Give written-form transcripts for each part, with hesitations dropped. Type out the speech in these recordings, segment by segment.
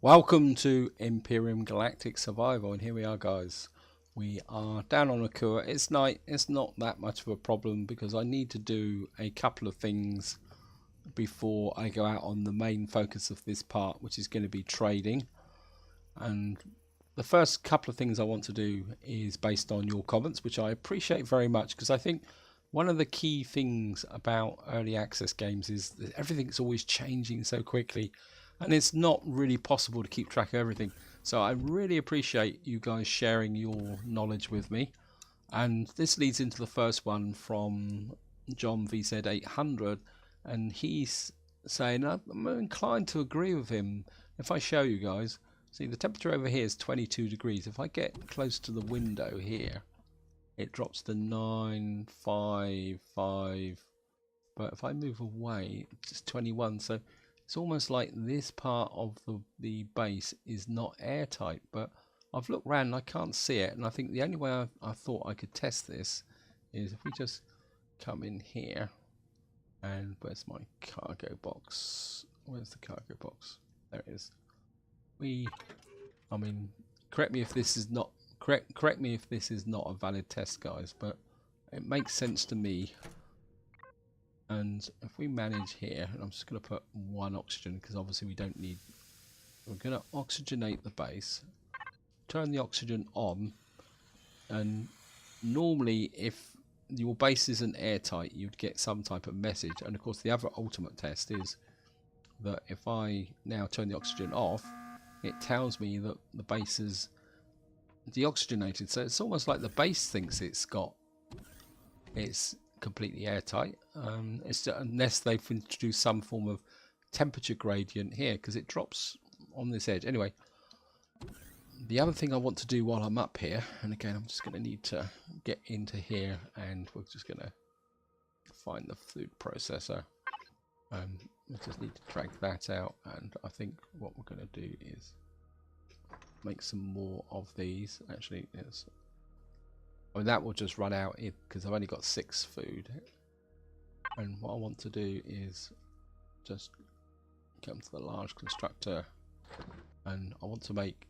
Welcome to Empyrion Galactic Survival, and here we are, guys. We are down on Akua. It's night. It's not that much of a problem because I need to do a couple of things before I go out on the main focus of this part, which is going to be trading. And the first couple of things I want to do is based on your comments, which I appreciate very much, because I think one of the key things about early access games is that everything's always changing so quickly. And it's not really possible to keep track of everything. So I really appreciate you guys sharing your knowledge with me. And this leads into the first one from John VZ800. And he's saying, I'm inclined to agree with him. If I show you guys, see the temperature over here is 22 degrees. If I get close to the window here, it drops to 955. But if I move away, it's 21. So it's almost like this part of the base is not airtight, but I've looked around and I can't see it. And I think the only way I thought I could test this is if we just come in here. And where's my cargo box? Where's the cargo box? There it is. I mean, correct me if this is not a valid test, guys, but it makes sense to me. And if we manage here, and I'm just going to put one oxygen because obviously we don't need. We're going to oxygenate the base, turn the oxygen on, and normally if your base isn't airtight, you'd get some type of message. And of course, the other ultimate test is that if I now turn the oxygen off, it tells me that the base is deoxygenated. So it's almost like the base thinks it's completely airtight, unless they've introduced some form of temperature gradient here, because it drops on this edge. Anyway, the other thing I want to do while I'm up here, and again I'm just going to need to get into here, and we're just going to find the food processor, and we just need to drag that out. And I think what we're going to do is make some more of these. Actually, I mean, that will just run out because I've only got 6 food. And what I want to do is just come to the large constructor, and I want to make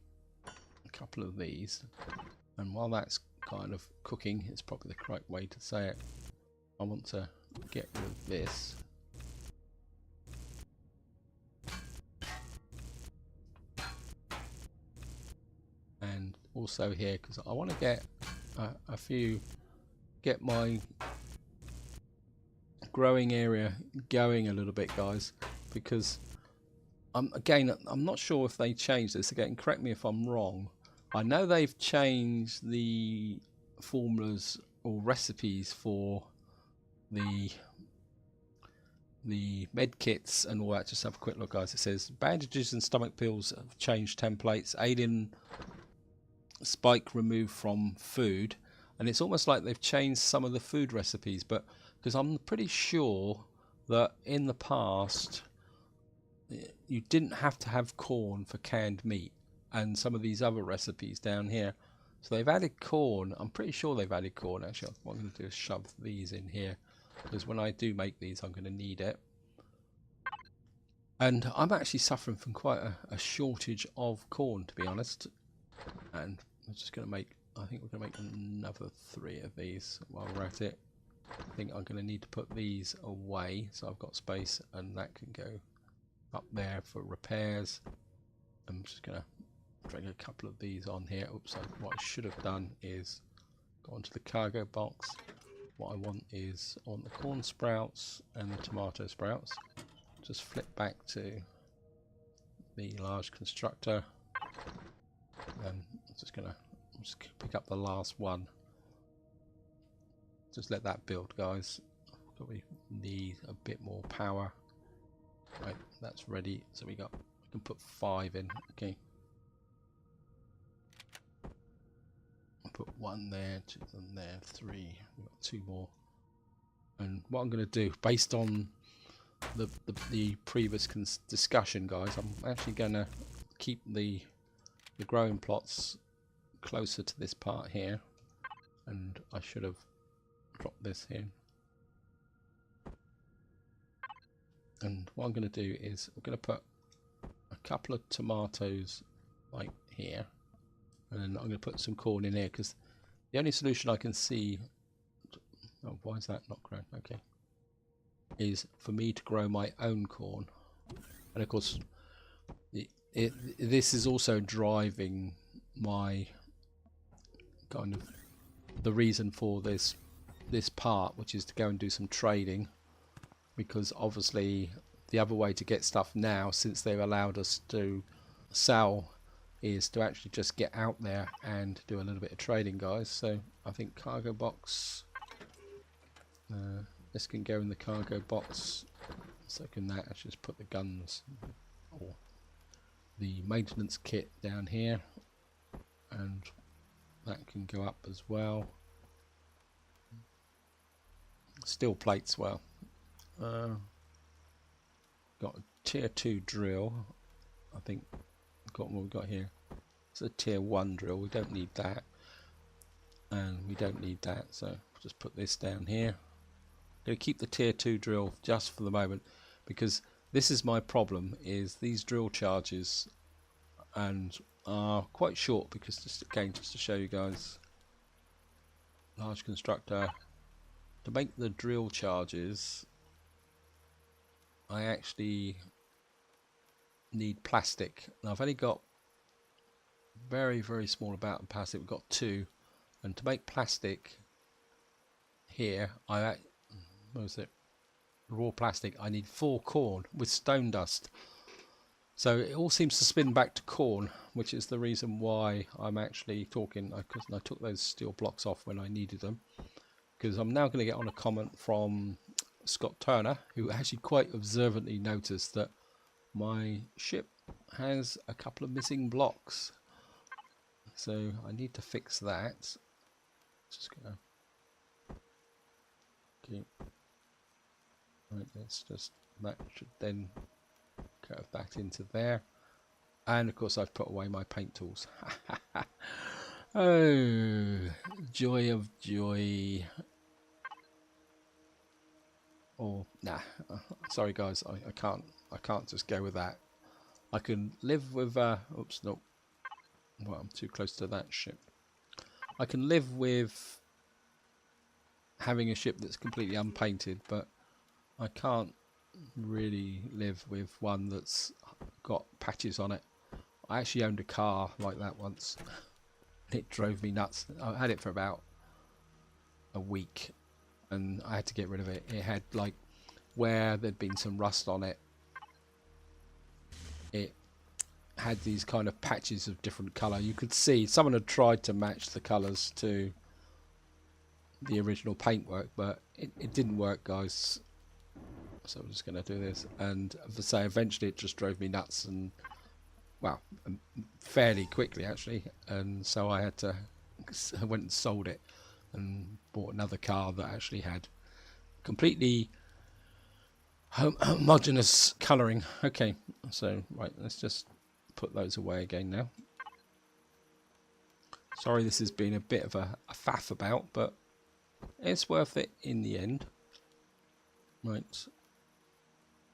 a couple of these. And while that's kind of cooking, it's probably the correct way to say it, I want to get rid of this. And also here, because I want to get get my growing area going a little bit, guys, because I'm not sure if they changed this. Again, correct me if I'm wrong. I know they've changed the formulas or recipes for the med kits and all that. Just have a quick look, guys. It says bandages and stomach pills have changed templates, alien spike removed from food. And it's almost like they've changed some of the food recipes, but because I'm pretty sure that in the past you didn't have to have corn for canned meat, and some of these other recipes down here. So they've added corn. I'm pretty sure they've added corn. Actually, what I'm going to do is shove these in here, because when I do make these, I'm going to need it. And I'm actually suffering from quite a shortage of corn, to be honest. And I'm just going to make, I think we're going to make another 3 of these while we're at it. I think I'm going to need to put these away so I've got space, and that can go up there for repairs. I'm just going to drag a couple of these on here. Oops, what I should have done is go onto the cargo box. What I want is on the corn sprouts and the tomato sprouts. Just flip back to the large constructor. I'm just going to pick up the last one. Just let that build, guys. Probably need a bit more power. Right, that's ready. So we can put 5 in. Okay. I'll put 1 there, 2 there, 3. We've got 2 more. And what I'm going to do, based on the previous discussion, guys, I'm actually going to keep the growing plots closer to this part here, and I should have dropped this in. And what I'm going to do is I'm going to put a couple of tomatoes like here, and then I'm going to put some corn in here because the only solution I can see, oh, why is that not grown? Okay, is for me to grow my own corn. And of course this is also driving my kind of the reason for this part, which is to go and do some trading, because obviously the other way to get stuff now, since they've allowed us to sell, is to actually just get out there and do a little bit of trading, guys. So I think cargo box, this can go in the cargo box. So can that, I should just put the guns or the maintenance kit down here, and that can go up as well. Steel plates, well, got a tier 2 drill. I think got what we've got here. It's a tier 1 drill. We don't need that, and we don't need that, so just put this down here. I'm going to keep the tier 2 drill just for the moment, because this is my problem, is these drill charges and are quite short, because just again, just to show you guys, large constructor, to make the drill charges I actually need plastic. Now I've only got very small amount of plastic. We've got 2, and to make plastic here, what was it, raw plastic, I need 4 corn with stone dust. So it all seems to spin back to corn, which is the reason why I'm actually talking, because I took those steel blocks off when I needed them, because I'm now going to get on a comment from Scott Turner, who actually quite observantly noticed that my ship has a couple of missing blocks, so I need to fix that. Just gonna keep right, let's just, that should then curve that into there, and of course I've put away my paint tools. Oh, joy of joy. Oh, nah, sorry guys, I can't just go with that. I can live with oops, no, well, I'm too close to that ship. I can live with having a ship that's completely unpainted, but I can't really live with one that's got patches on it. I actually owned a car like that once. It drove me nuts. I had it for about a week, and I had to get rid of it. It had, like, where there'd been some rust on it, it had these kind of patches of different colour. You could see someone had tried to match the colours to the original paintwork, but it didn't work, guys. So I'm just going to do this, and as I say, eventually it just drove me nuts, and well, fairly quickly actually, and so I went and sold it and bought another car that actually had completely homogeneous colouring. Okay, so right, let's just put those away again now. Sorry, this has been a bit of a faff about, but it's worth it in the end. Right,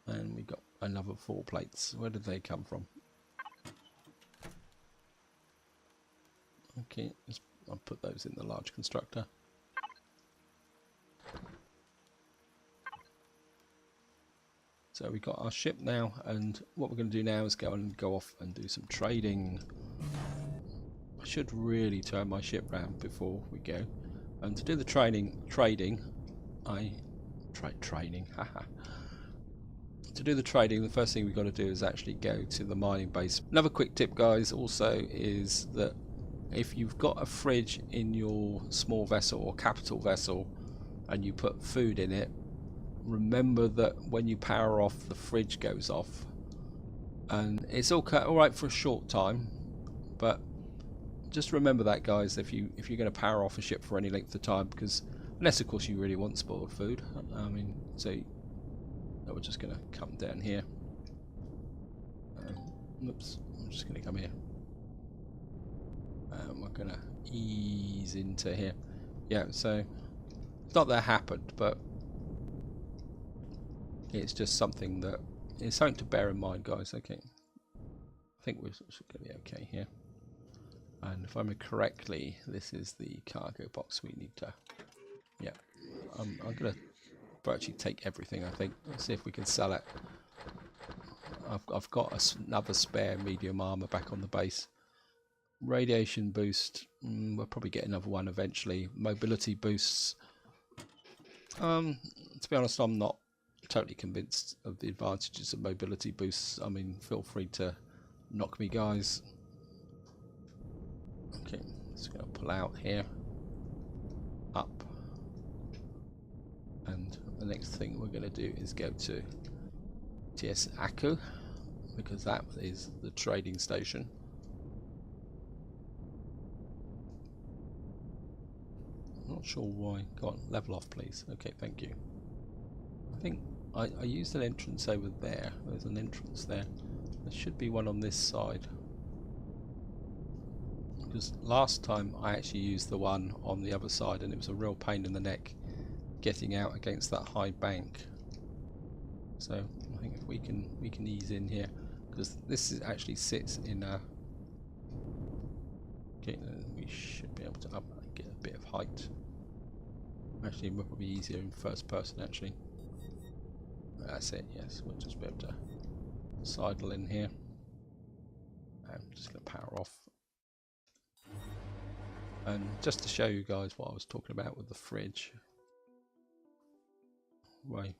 and we got another 4 plates. Where did they come from? Okay, I'll put those in the large constructor. So we got our ship now, and what we're going to do now is go off and do some trading. I should really turn my ship round before we go. And to do the trading, haha. To do the trading, the first thing we've got to do is actually go to the mining base. Another quick tip, guys, also is that if you've got a fridge in your small vessel or capital vessel and you put food in it, remember that when you power off, the fridge goes off, and it's all right for a short time, but just remember that, guys, if you're going to power off a ship for any length of time, because unless of course you really want spoiled food. I mean, so we're just going to come down here. Oops, I'm just going to come here. We're going to ease into here. Yeah, so it's not that it happened, but it's just something to bear in mind, guys. Okay, I think we're going to be okay here. And if I remember correctly, this is the cargo box we need to... Yeah, I'm going to virtually take everything, I think. Let's see if we can sell it. I've got another spare medium armor back on the base. Radiation boost, we'll probably get another one eventually. Mobility boosts. To be honest, I'm not totally convinced of the advantages of mobility boosts. I mean, feel free to knock me, guys. Okay, just going to pull out here. Up. And the next thing we're going to do is go to TS Akua, because that is the trading station. Not sure why. Go on, level off please. Okay, thank you. I think I used an entrance over there. There's an entrance there. There should be one on this side. Because last time I actually used the one on the other side and it was a real pain in the neck getting out against that high bank. So I think if we can ease in here, because this is actually sits in a... Okay, we should be able to up and get a bit of height. Actually, it would be easier in first person actually. That's it, yes, we'll just be able to sidle in here. I'm just going to power off. And just to show you guys what I was talking about with the fridge. Right.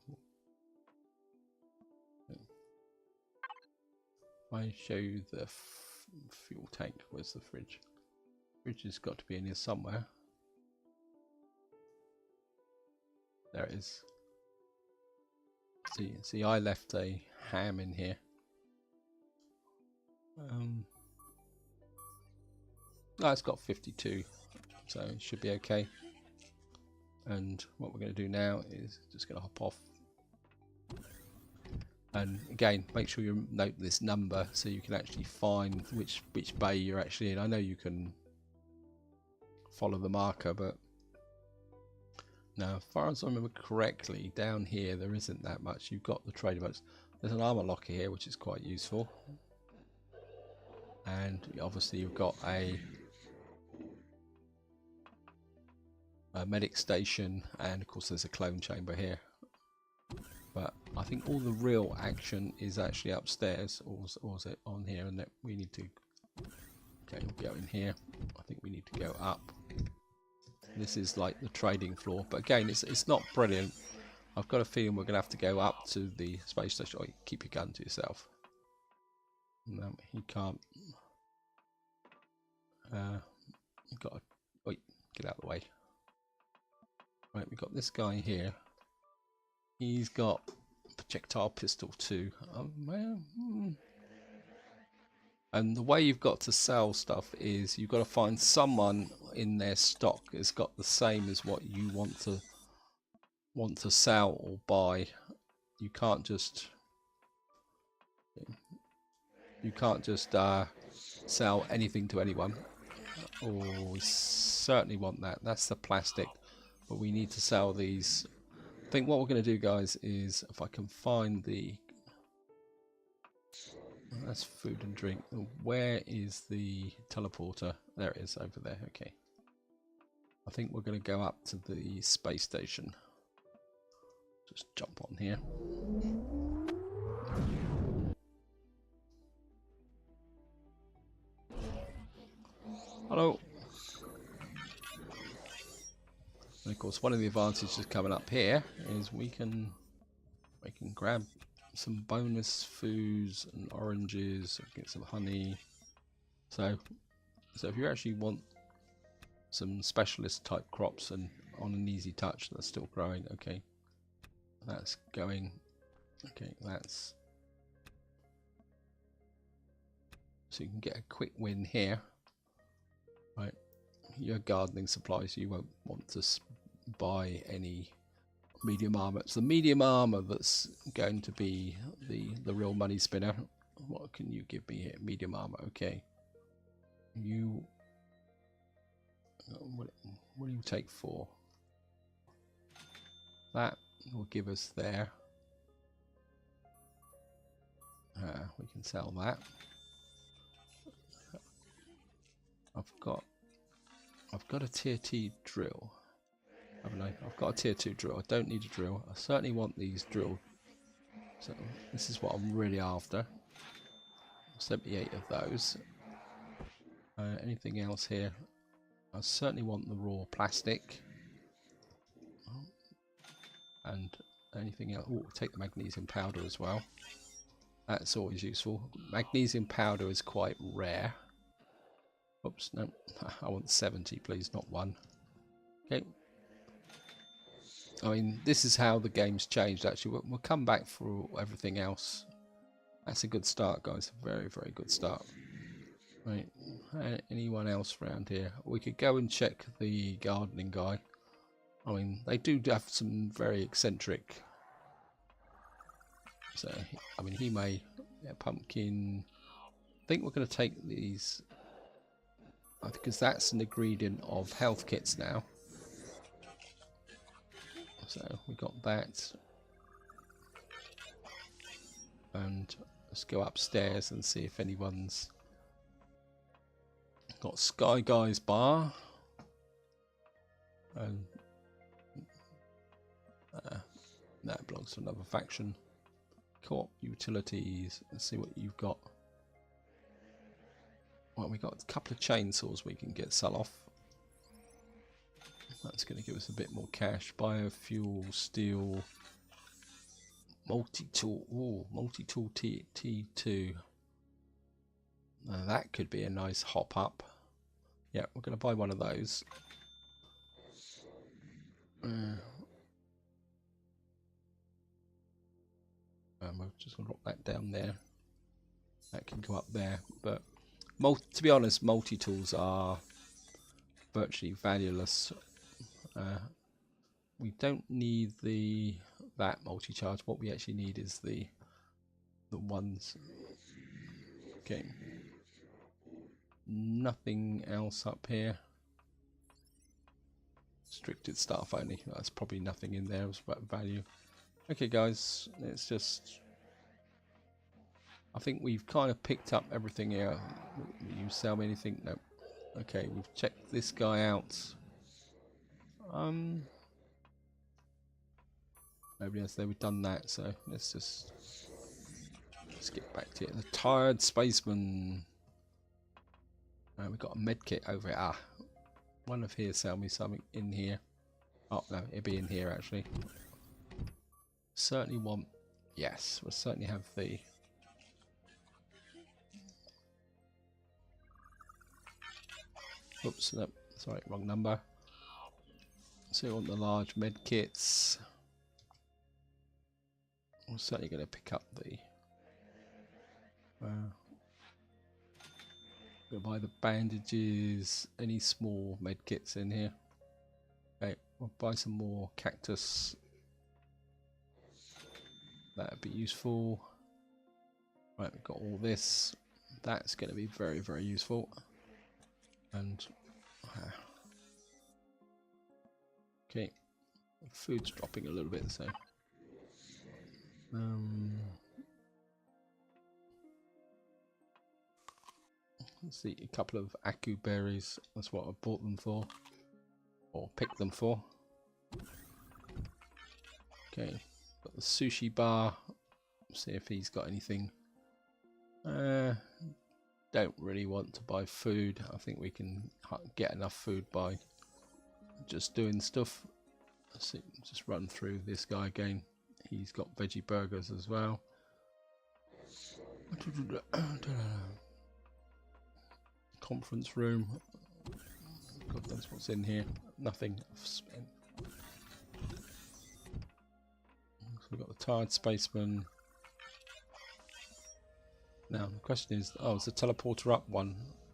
I show you the fuel tank. Where's the fridge? Fridge has got to be in here somewhere. There it is. See, I left a ham in here. No, it's got 52, so it should be okay. And what we're going to do now is just going to hop off. And again, make sure you note this number so you can actually find which bay you're actually in. I know you can follow the marker, but now, as far as I remember correctly, down here there isn't that much. You've got the trader boats. There's an armor locker here, which is quite useful. And obviously you've got a medic station, and of course there's a clone chamber here. But I think all the real action is actually upstairs, or is it on here? And that we need to... Okay, we'll go in here. I think we need to go up. This is like the trading floor, but again, it's not brilliant. I've got a feeling we're going to have to go up to the space station. Oh, keep your gun to yourself. No, he can't. You've got to... Wait, get out of the way. Right, we've got this guy here. He's got projectile pistol too. And the way you've got to sell stuff is you've got to find someone in their stock that's got the same as what you want to sell or buy. You can't just sell anything to anyone. Oh, we certainly want that. That's the plastic, but we need to sell these. I think what we're going to do, guys, is if I can find the... That's food and drink. Where is the teleporter? There it is, over there. Okay. I think we're going to go up to the space station. Just jump on here. Hello. And of course, one of the advantages coming up here is we can grab some bonus foods and oranges, get some honey. So if you actually want some specialist type crops and on an easy touch, that's still growing. Okay, that's going. Okay, that's... So you can get a quick win here. Right, your gardening supplies, you won't want to buy any medium armor. It's the medium armor that's going to be the real money spinner. What can you give me here? Medium armor. Okay. You... what do you take for? That will give us there. We can sell that. I've got a tier 2 drill, haven't I? I've got a tier 2 drill. I don't need a drill. I certainly want these drilled. So this is what I'm really after. 78 of those. Anything else here? I certainly want the raw plastic. And anything else? Oh, take the magnesium powder as well. That's always useful. Magnesium powder is quite rare. Oops, no. I want 70, please, not 1. Okay. I mean, this is how the game's changed, actually. We'll come back for everything else. That's a good start, guys. A very, very good start. Right. Anyone else around here? We could go and check the gardening guy. I mean, they do have some very eccentric. So, I mean, he may. Yeah, pumpkin. I think we're going to take these. Because that's an ingredient of health kits now. So, we got that. And let's go upstairs and see if anyone's got Sky Guy's bar. And that belongs to another faction. Co-op utilities. Let's see what you've got. Well, we got a couple of chainsaws we can sell off. That's going to give us a bit more cash. Biofuel, steel, multi-tool. Oh, multi-tool T2. Now that could be a nice hop up. Yeah, we're going to buy one of those. We're just going to drop that down there. That can go up there. But to be honest, multi-tools are virtually valueless. We don't need that multi-charge. What we actually need is the ones. Okay. Nothing else up here. Restricted staff only. That's probably nothing in there of value. Okay, guys, let's just. I think we've kind of picked up everything here. You sell me anything? No. Okay, we've checked this guy out. Nobody else there. We've done that, so let's get back to it. The tired spaceman. We've got a med kit over here. One of here sell me something in here. Oh no, it'd be in here actually. Certainly want. Yes, we'll certainly have the. Oops, no, sorry, wrong number. So we want the large med kits. We're certainly going to pick up the. Gonna buy the bandages. Any small med kits in here? Okay, we'll buy some more cactus. That'd be useful. Right, we've got all this. That's going to be very, very useful. And okay, food's dropping a little bit, so let's see, a couple of Akua berries. That's what I bought them for, or picked them for. Okay, got the sushi bar. See if he's got anything. Don't really want to buy food. I think we can get enough food by just doing stuff. Let's see, just run through this guy again. He's got veggie burgers as well. Conference room. God knows what's in here. Nothing. So we've got the tired spaceman. Now the question is, oh, it's a teleporter up one.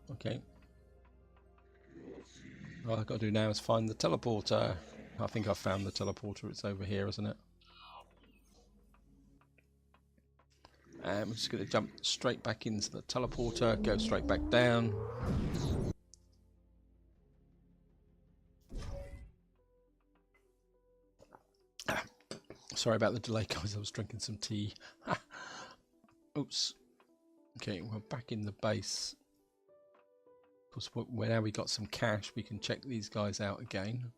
Okay. All I've got to do now is find the teleporter. I think I've found the teleporter. It's over here, isn't it? And we're just going to jump straight back into the teleporter, go straight back down. Sorry about the delay, guys. I was drinking some tea. Oops. Okay, we're back in the base. Because now we got some cash, we can check these guys out again.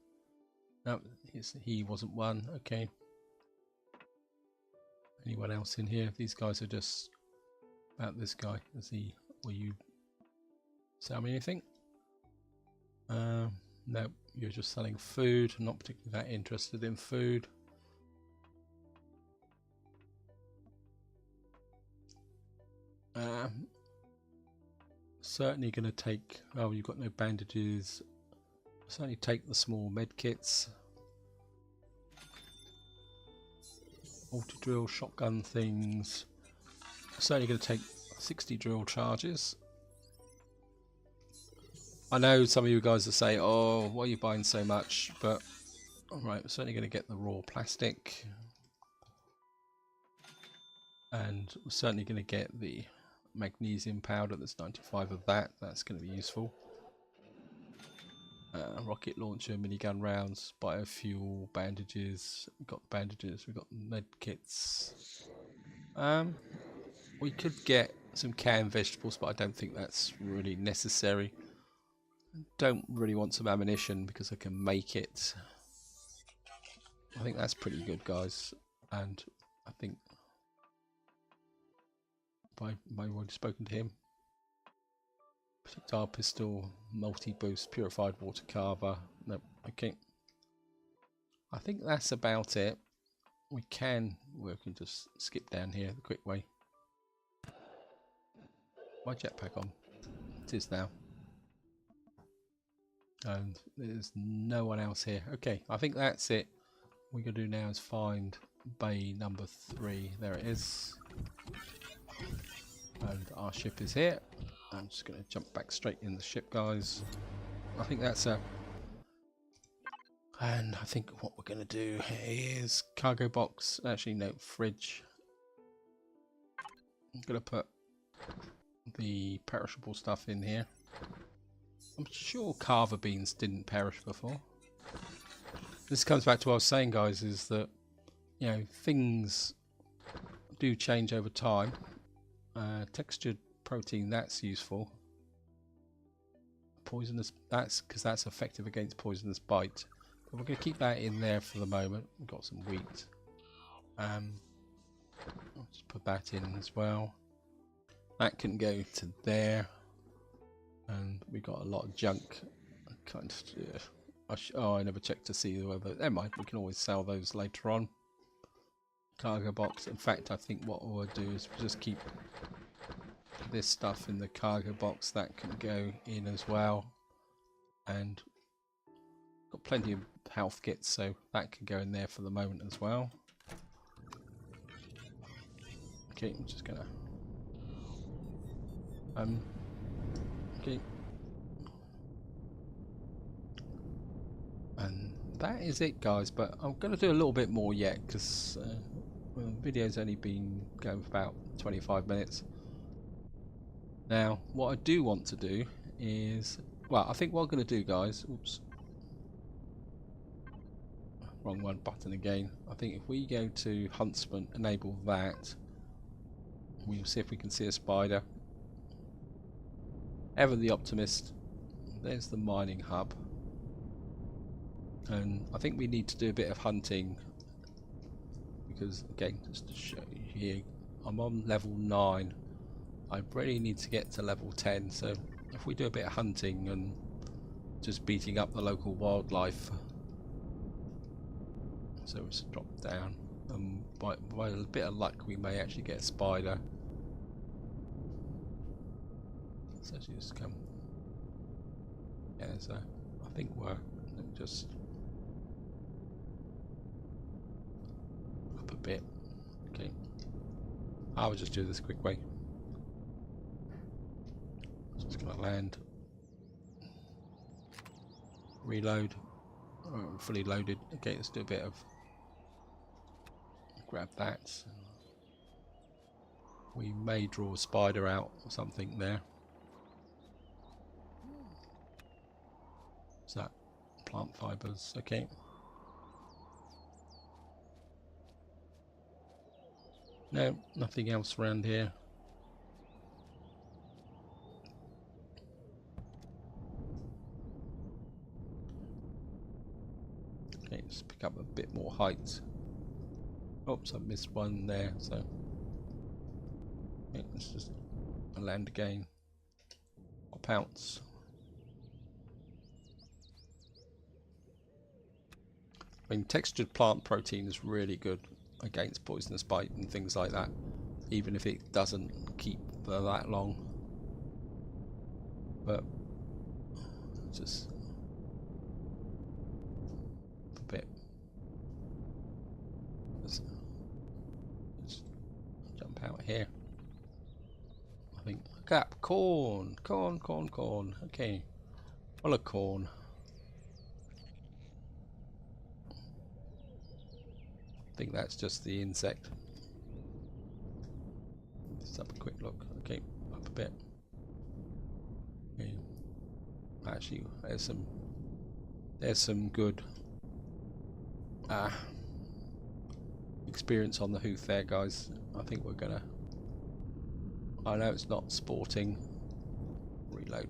No, he wasn't one. Okay. Anyone else in here? These guys are just about this guy. Is he? Will you sell me anything? No, you're just selling food. I'm not particularly that interested in food. Certainly going to take. Oh, you've got no bandages. Certainly take the small med kits. Auto drill, shotgun things. Certainly going to take 60 drill charges. I know some of you guys will say, "Oh, why are you buying so much?" But alright, we're certainly going to get the raw plastic, and we're certainly going to get the magnesium powder. There's 95 of that. That's going to be useful. Rocket launcher, minigun rounds, biofuel, bandages. We've got bandages. We've got med kits. We could get some canned vegetables, but I don't think that's really necessary. Don't really want some ammunition because I can make it. I think that's pretty good, guys. And I think I've already spoken to him. Projectile pistol, multi-boost, purified water carver. Nope, okay. I think that's about it. We can just skip down here the quick way. My jetpack on. It is now. And there's no one else here. Okay, I think that's it. What we're going to do now is find bay number 3. There it is. And our ship is here. I'm just going to jump back straight in the ship, guys. I think that's a... And I think what we're going to do is cargo box. Actually, no, fridge. I'm going to put the perishable stuff in here. I'm sure carver beans didn't perish before. This comes back to what I was saying, guys, is that, you know, things do change over time. Textured protein, that's useful. Poisonous, that's because that's effective against poisonous bite. But we're going to keep that in there for the moment. We've got some wheat. I'll just put that in as well. That can go to there. And we got a lot of junk. Kind of, oh, I never checked to see whether. Never mind, we can always sell those later on. Cargo box. In fact, I think what we'll do is we'll just keep this stuff in the cargo box. That can go in as well. And got plenty of health kits, so that can go in there for the moment as well. Okay, I'm just gonna. Okay. And that is it, guys, but I'm going to do a little bit more yet because the video's only been going for about 25 minutes. Now, what I do want to do is, well, I think what I'm going to do, guys, oops, wrong one button again. I think if we go to Huntsman, enable that, we'll see if we can see a spider. Ever the optimist. There's the mining hub. And I think we need to do a bit of hunting. Because, again, just to show you here, I'm on level 9. I really need to get to level 10. So if we do a bit of hunting and just beating up the local wildlife. So let's drop down. And by a bit of luck, we may actually get a spider. So just come. Yeah, so I think we're just up a bit. Okay, I'll just do this quick way. Just gonna land, reload. Oh, fully loaded. Okay, let's do a bit of. Grab that. We may draw a spider out or something there. Is that plant fibers? Okay. No, nothing else around here. Okay, just pick up a bit more height. Oops, I missed one there, so okay, let's just land again. I'll pounce. I mean, textured plant protein is really good against poisonous bite and things like that, even if it doesn't keep for that long. But just a bit. Let's jump out here. I think gap corn. Okay, full of corn. I think that's just the insect. Let's have a quick look. Okay, up a bit. Okay. Actually, there's some good experience on the hoof there, guys. I think we're gonna. I know it's not sporting. Reload.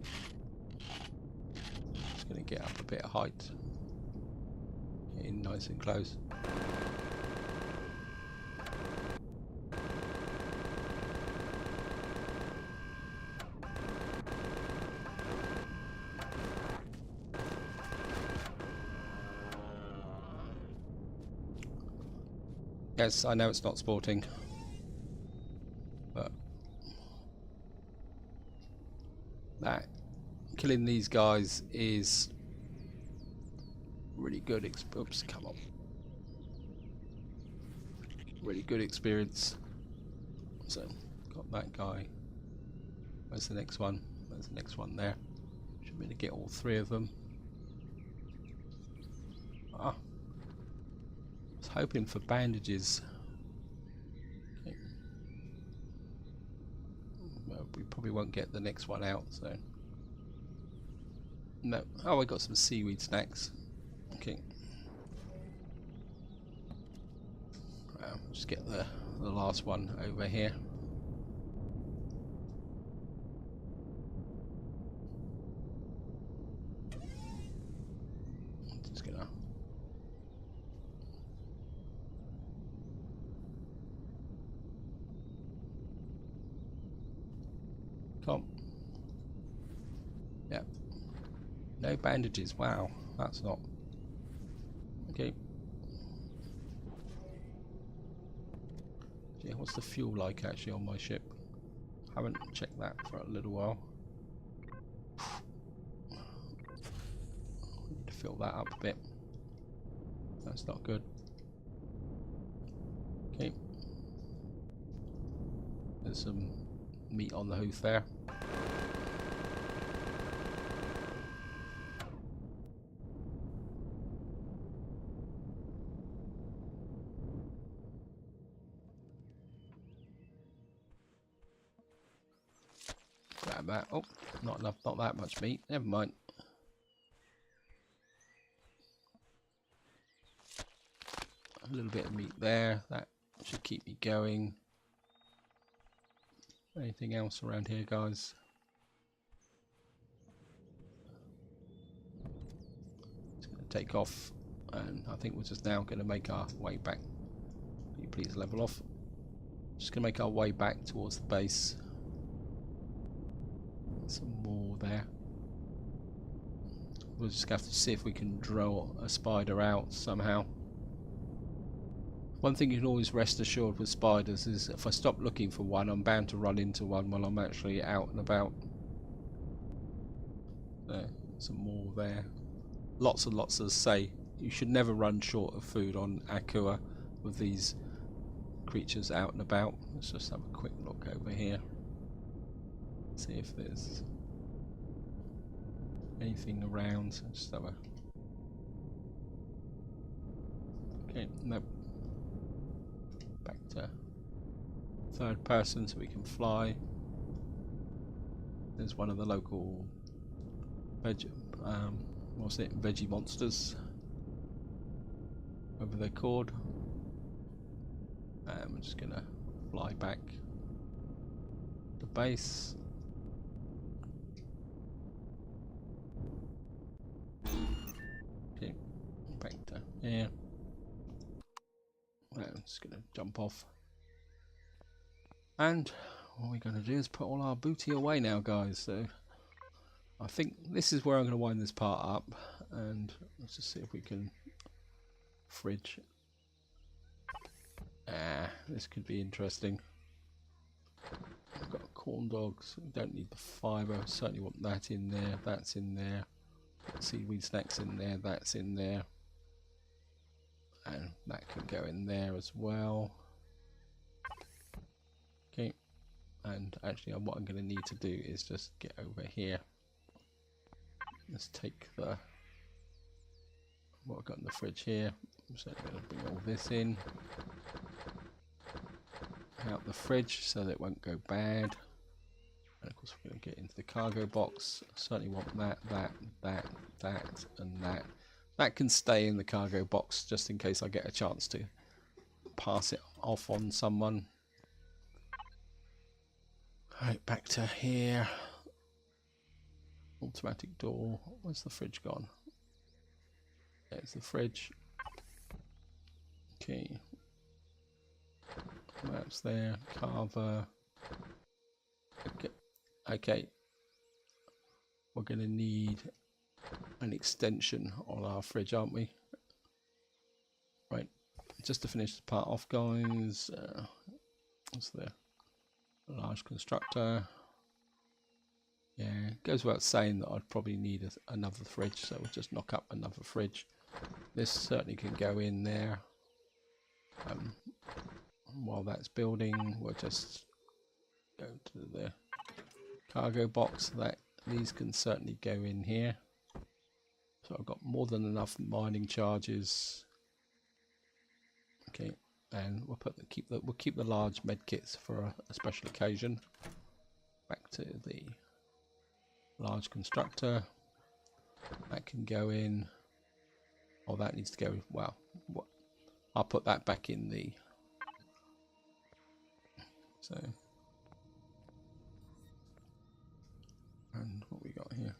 Just gonna get up a bit of height. Get in nice and close. Yes, I know it's not sporting, but that killing these guys is really good. Oops, come on. Really good experience. So, got that guy. Where's the next one? There's the next one there. Should be able to get all three of them. Ah, I was hoping for bandages. Okay. Well, we probably won't get the next one out, so. No. Oh, I got some seaweed snacks. Okay. Just get the last one over here. Just gonna. Come. Yeah. No bandages. Wow, that's not. Okay. Yeah, what's the fuel like actually on my ship? Haven't checked that for a little while. Need to fill that up a bit. That's not good. Okay. There's some meat on the hoof there. Grab that. Oh, not enough, not that much meat. Never mind. A little bit of meat there. That should keep me going. Anything else around here, guys? Just going to take off, and I think we're just now going to make our way back. Can you please level off? Just going to make our way back towards the base. Some more there. We'll just have to see if we can draw a spider out somehow. One thing you can always rest assured with spiders is if I stop looking for one, I'm bound to run into one while I'm actually out and about. There, some more there. Lots and lots, as I say, you should never run short of food on Akua with these creatures out and about. Let's just have a quick look over here. See if there's anything around. Just have a. Okay, no. Back to third person so we can fly. There's one of the local veggie monsters. Whatever they're called. And we're just gonna fly back to base. Okay, back to here. I'm just going to jump off. And what we're going to do is put all our booty away now, guys. So I think this is where I'm going to wind this part up. And let's just see if we can... Fridge. This could be interesting. We've got corn dogs. We don't need the fibre. Certainly want that in there. That's in there. Seaweed snacks in there. That's in there. And that can go in there as well. Okay. And actually what I'm going to need to do is just get over here. Let's take the... what I've got in the fridge here. So I'm going to bring all this in. Out the fridge so that it won't go bad. And of course we're going to get into the cargo box. I certainly want that, and that. That can stay in the cargo box just in case I get a chance to pass it off on someone. Right, back to here. Automatic door. Where's the fridge gone? There's the fridge. Okay. Maps there. Carver. Okay. Okay. We're going to need an extension on our fridge, aren't we? Right. Just to finish the part off, guys. What's there? A large constructor. Yeah, it goes without saying that I'd probably need another fridge, so we'll just knock up another fridge. This certainly can go in there. While that's building, we'll just go to the cargo box. These can certainly go in here. So I've got more than enough mining charges. Okay, and we'll keep the large med kits for a special occasion. Back to the large constructor. That can go in. Oh, that needs to go. Well, I'll put that back in the. So, and what we got here?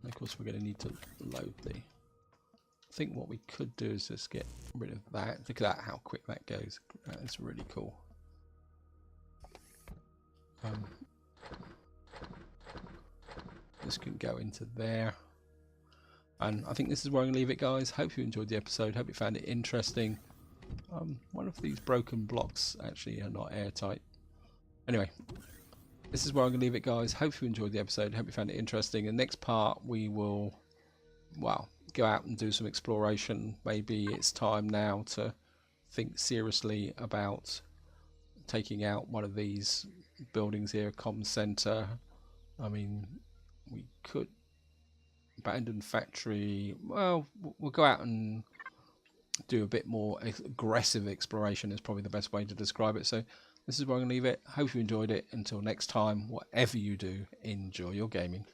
And of course, we're going to need to load the. I think what we could do is just get rid of that. Look at that, how quick that goes. That's really cool. This can go into there. And I think this is where I'm going to leave it, guys. Hope you enjoyed the episode. Hope you found it interesting. One of these broken blocks actually are not airtight. Anyway, this is where I'm going to leave it, guys. Hope you enjoyed the episode. Hope you found it interesting. The next part we will, well, go out and do some exploration. Maybe it's time now to think seriously about taking out one of these buildings here, comm center. I mean, we could abandoned factory. Well, we'll go out and do a bit more aggressive exploration is probably the best way to describe it. So this is where I'm going to leave it. Hope you enjoyed it. Until next time, whatever you do, enjoy your gaming.